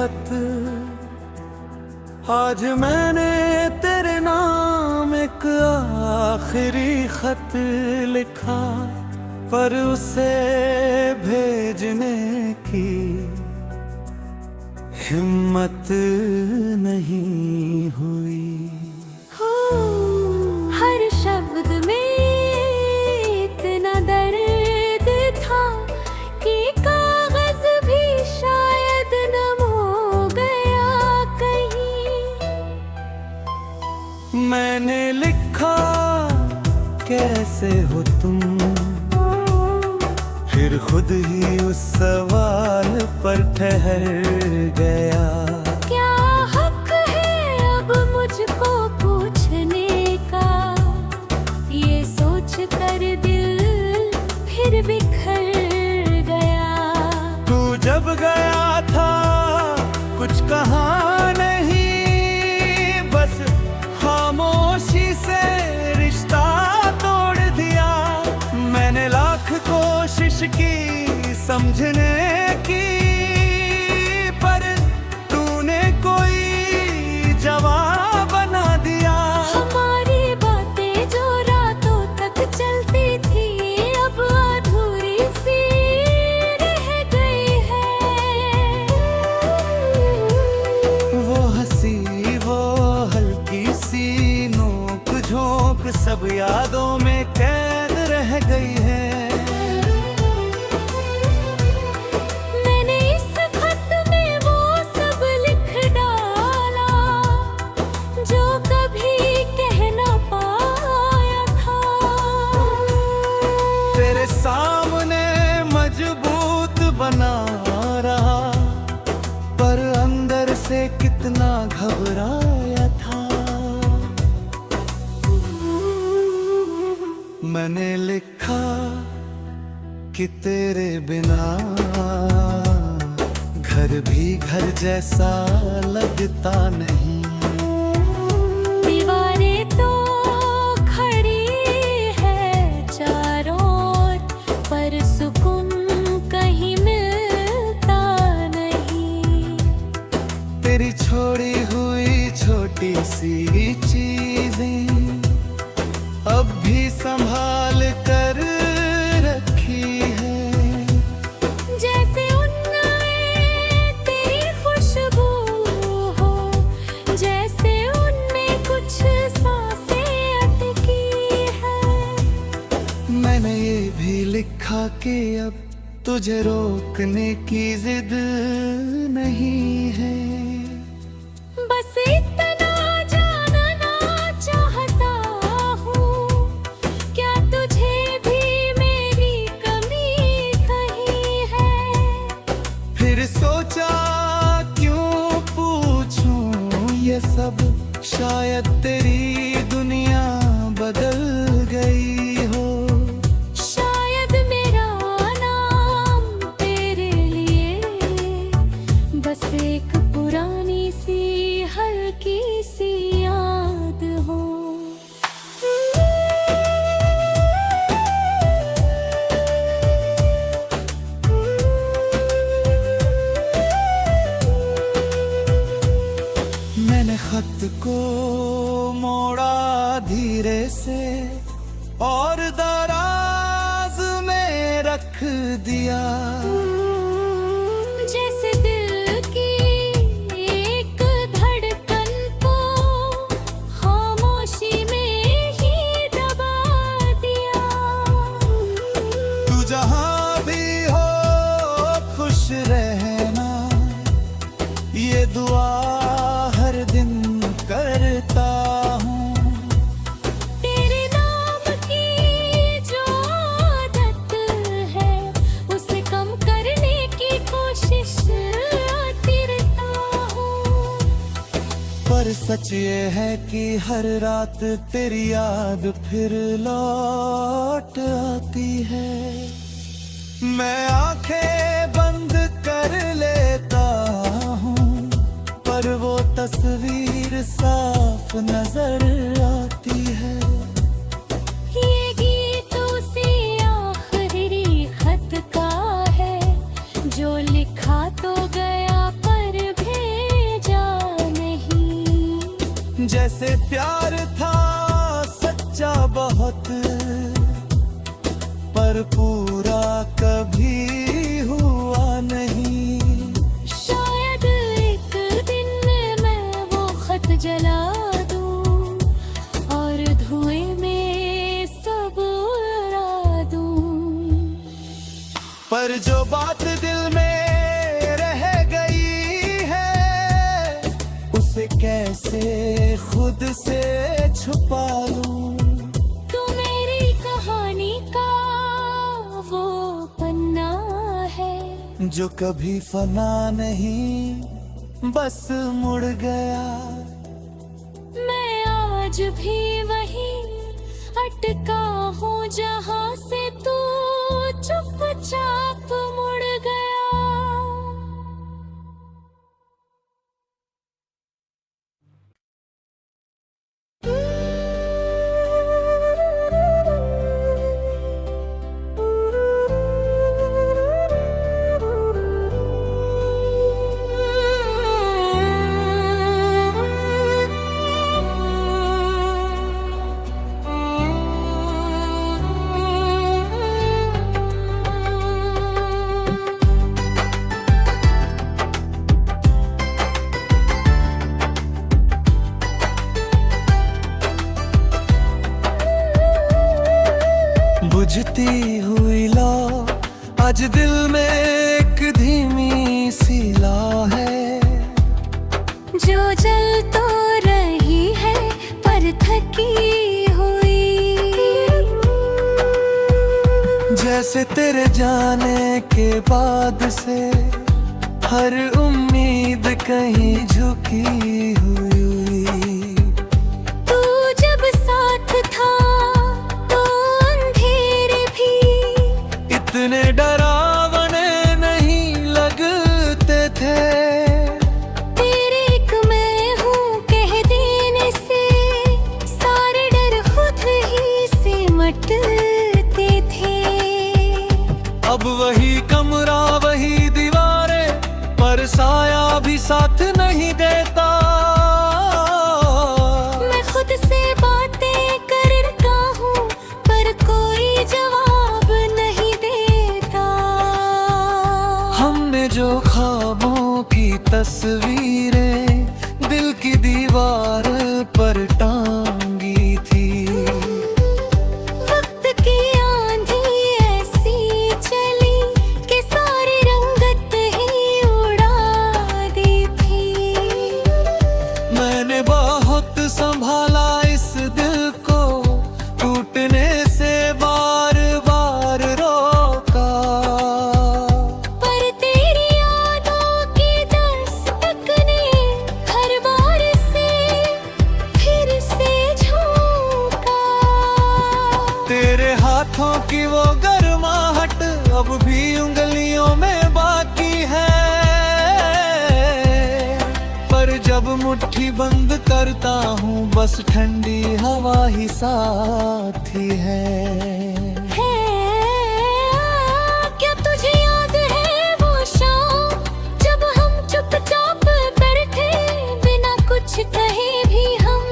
खत। आज मैंने तेरे नाम एक आखिरी खत लिखा, पर उसे भेजने की हिम्मत नहीं हुई। हर शब्द में इतना दर्द था कि कागज भी शायद नम हो गया कहीं। मैंने लिखा कैसे हो तुम, फिर खुद ही उस सवाल पर ठहर गया। क्या हक है अब मुझको पूछने का, ये सोच कर दिल फिर बिखर गया। तू जब गया था कुछ कहा नहीं, बस खामोशी से रिश्ता तोड़ दिया। मैंने लाख कोशिश की समझने की, पर तूने कोई जवाब बना दिया। हमारी बातें जो रातों तक चलती थी, अब अधूरी सी रह गई है। वो हंसी, वो हल्की सी नोक झोंक सब यादों में कैद रह गई है। मैंने इस खत में वो सब लिख डाला जो कभी कह ना पाया था। तेरे सामने मजबूत बना रहा, पर अंदर से कितना घबराया था। मैंने लिखा कि तेरे बिना घर भी घर जैसा लगता नहीं। दीवारें तो खड़ी है चारों ओर, पर सुकून कहीं मिलता नहीं। तेरी छोड़ी हुई छोटी सी चीजें अब भी संभाल कर रखी है। जैसे उनमें तेरी खुशबू हो, जैसे उनमें कुछ सांसें अटकी है। मैंने ये भी लिखा कि अब तुझे रोकने की जिद नहीं है। बस इतना जानना चाहता हूँ, क्या तुझे भी मेरी कमी कहीं है। फिर सोचा क्यों पूछूं ये सब, शायद तेरी दुनिया बदल गई हो। शायद मेरा नाम तेरे लिए बस एक पुरानी सी हल्की सी याद हो। मैंने खत को मोड़ा धीरे से और दराज में रख दिया। जैसे दिल की एक धड़कन को खामोशी में ही दबा दिया। तू जहाँ भी हो खुश रहना, ये दुआ हर दिन करता हूँ। तेरे नाम की जो आदत है, उसे कम करने की कोशिश करता हूँ। पर सच ये है कि हर रात तेरी याद फिर लौट आती है। मैं आंखें बंद कर लेता हूँ, पर वो तस्वीर साफ नजर आती है। ये गीत उसी खत का है जो लिखा तो गया पर भी जैसे प्यार था सच्चा बहुत, पर पूरा कभी हुआ नहीं। शायद एक दिन मैं वो खत जला दूं और धुएं में सब उड़ा दूं। पर जो बात दिल में रह गई है, उसे कैसे खुद से छुपा लूं। तू मेरी कहानी का वो पन्ना है जो कभी फना नहीं, बस मुड़ गया। मैं आज भी वही अटका हूँ जहाँ से तू चुपचाप मुड़ गया। बुझती हुई लौ आज दिल में एक धीमी सी लौ है, जो जल तो रही है पर थकी हुई। जैसे तेरे जाने के बाद से हर उम्मीद कहीं झुकी हुई। तू जब साथ था तो अंधेरे भी इतने डरावने नहीं लगते थे। तेरे एक मैं हूँ कह देने से सारे डर खुद ही सिमटते थे। अब वही कमरा वही दीवारें, पर साया भी साथ नहीं देता। मैं खुद से बातें करता हूँ पर कोई जवाब नहीं देता। हमने जो ख्वाबों की तस्वीरें दिल की दीवार पर टांगी थी, वक्त की आंधी ऐसी चली कि सारी रंगत ही उड़ा दी थी। मैंने बहुत संभाला इस दिल को, टूटने से बार बार रोका। पर तेरी यादों की दस्तक ने हर बार से फिर से झोंका। तेरे हाथों की वो गर्माहट अब भी उंगलियों में बाकी है, पर जब मुट्ठी बंद करता हूँ बस ठंडी हवा ही साथी है। क्या तुझे याद है वो शाम जब हम चुपचाप बैठे बिना कुछ कहे भी हम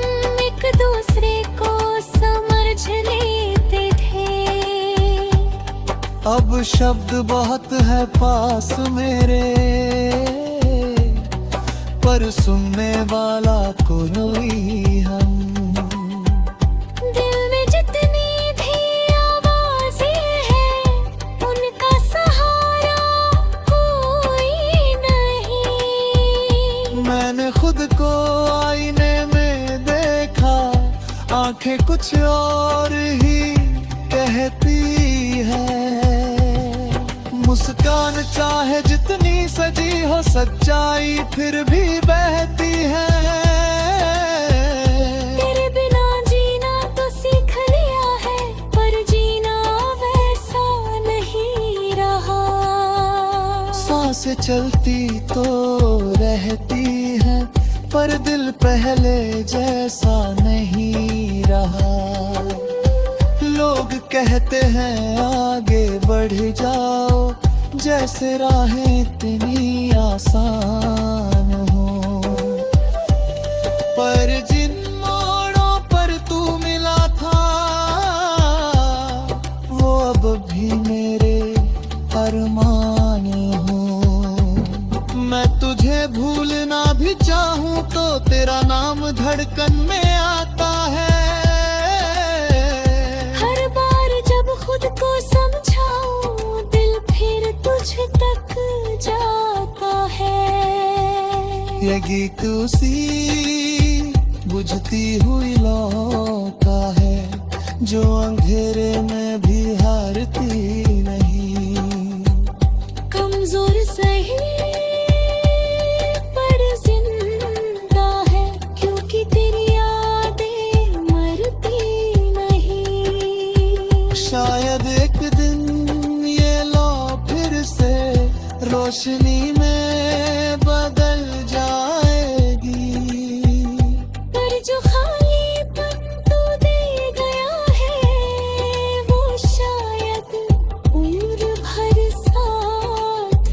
एक दूसरे को समझ लेते थे। अब शब्द बहुत है पास मेरे, पर सुनने वाला कोई हम। दिल में जितनी भी आवाजें हैं उनका सहारा कोई नहीं। मैंने खुद को आईने में देखा, आंखें कुछ और ही कहती है। मुस्कान चाहे जितनी सजी हो, सच्चाई फिर भी बहती है। तेरे बिना जीना तो सीख लिया है, पर जीना वैसा नहीं रहा। सांसें चलती तो रहती है, पर दिल पहले जैसा नहीं रहा। लोग कहते हैं आगे बढ़ जाओ, जैसे राहें इतनी आसान हो, पर जिन धड़कन में आता है। हर बार जब खुद को समझाऊं दिल फिर तुझ तक जाता है। ये गीत उसी बुझती हुई लौ का है जो अंधेरे में भी हारती नहीं। कमजोर सही पर जिंदा है क्योंकि तेरी यादें मरती नहीं। शायद एक दिन ये लौ फिर से रोशनी में बदल जाएगी। पर जो खालीपन तू दे गया है वो शायद उम्र भर साथ।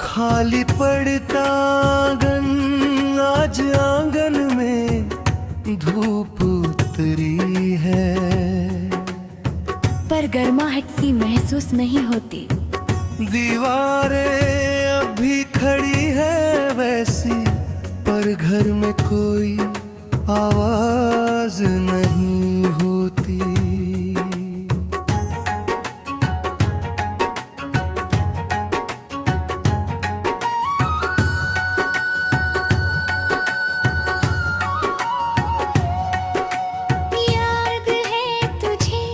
खाली पड़ता आंगन, आज आंगन में धूप उतरी है। पर गर्माहट सी महसूस नहीं होती। दीवारें अभी खड़ी है वैसी, पर घर में कोई आवाज नहीं होती। याद है तुझे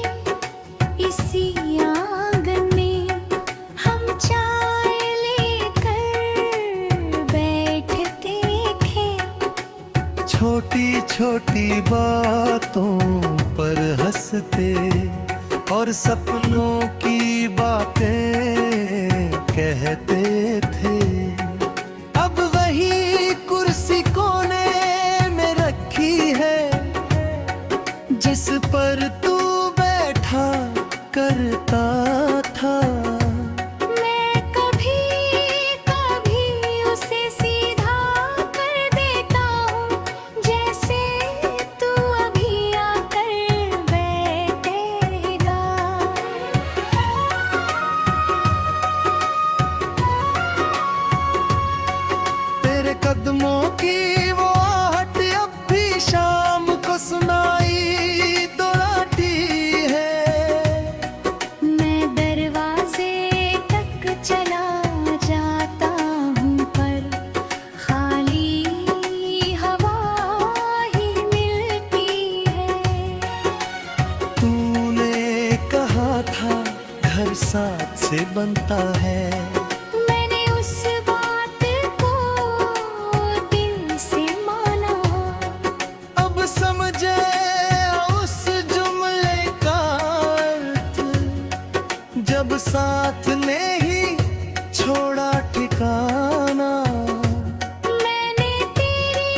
इसी आंगन में हम चाय लेकर बैठते थे। छोटी छोटी बातों पर हंसते और सपनों की बातें कहते थे। अब वही कुर्सी कोने में रखी है जिस पर तू बैठा करता था। मैं कभी कभी उसे सीधा कर देता हूँ जैसे तू अभी आकर बैठेगा। तेरे कदमों की वो आहट अब भी शाम को सुनाई दौड़ाती है। मैं दरवाजे तक चला जाता हूँ पर खाली हवा ही मिलती है। तूने कहा था घर साथ से बनता है। मैंने उस बात को दिल से माना। अब समझे उस जुमले का अर्थ, जब साथ ने ही छोड़ा ठिकाना। मैंने तेरी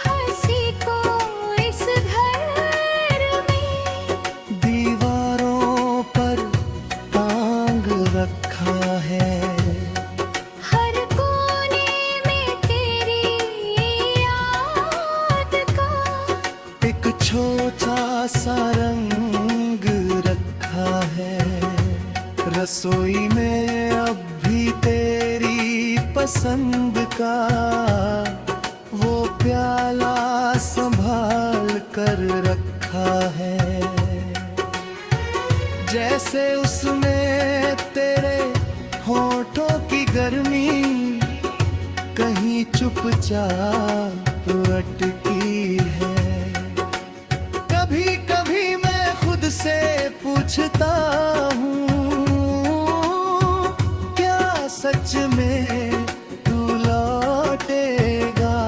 हंसी को इस घर में दीवारों पर टांग रखा है। हर कोने में तेरी याद का एक छोटा सा रंग रखा है। रसोई में अब भी तेरी पसंद का वो प्याला संभाल कर रखा है। जैसे उसमें तेरे होठों की गर्मी कहीं चुपचाप अटकी है। कभी कभी मैं खुद से पूछता हूँ क्या सच में तू लौटेगा।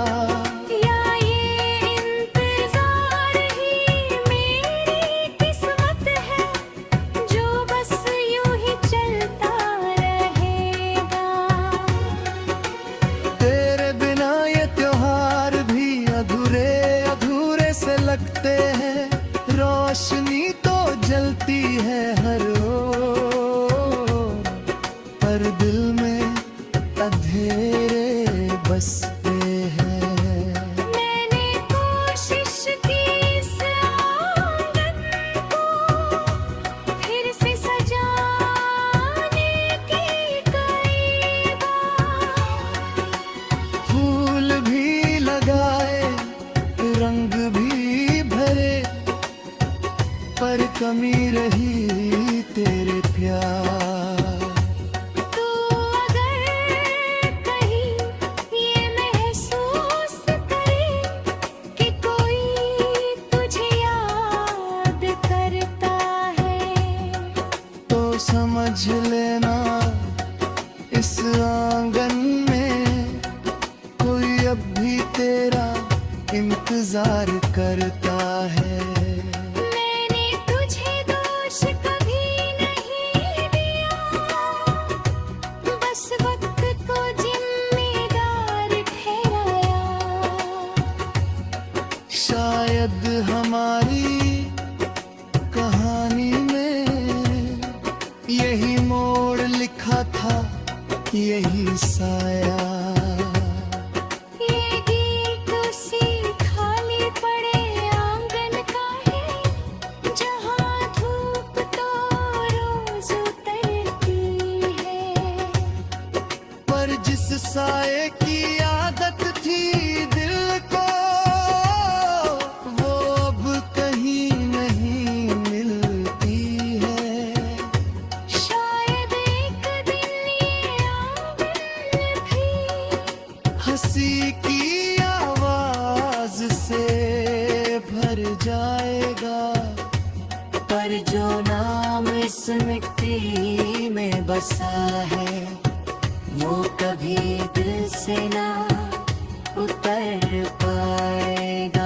या ये इंतजार ही मेरी रोशनी तो जलती है हर ओर, पर दिल में अंधेरे बसते हैं। मैंने कोशिश की इस आंगन को फिर से सजाने की कई बार। फूल भी लगाए, रंग भी भरे, पर कमी रही तेरे प्यार। तू अगर कहीं ये महसूस करे कि कोई तुझे याद करता है, तो समझ लेना इस आंगन में कोई अब भी तेरा इंतजार करता है। मैंने तुझे दोष कभी नहीं दिया, बस वक्त को जिम्मेदार ठहराया। शायद हमारी कहानी में यही मोड़ लिखा था, यही साया। ये गीत उसी खाली पड़े आंगन का है, जहाँ धूप तो रोज उतरती है। पर जिस साए की आदत थी दिल को, वो अब कहीं नहीं मिलती है। शायद एक दिन ये आंगन भी हंसी की आवाज से भर जाएगा, पर जो नाम इस मिट्टी में बसा है, वो कभी दिल से ना उतर पाएगा।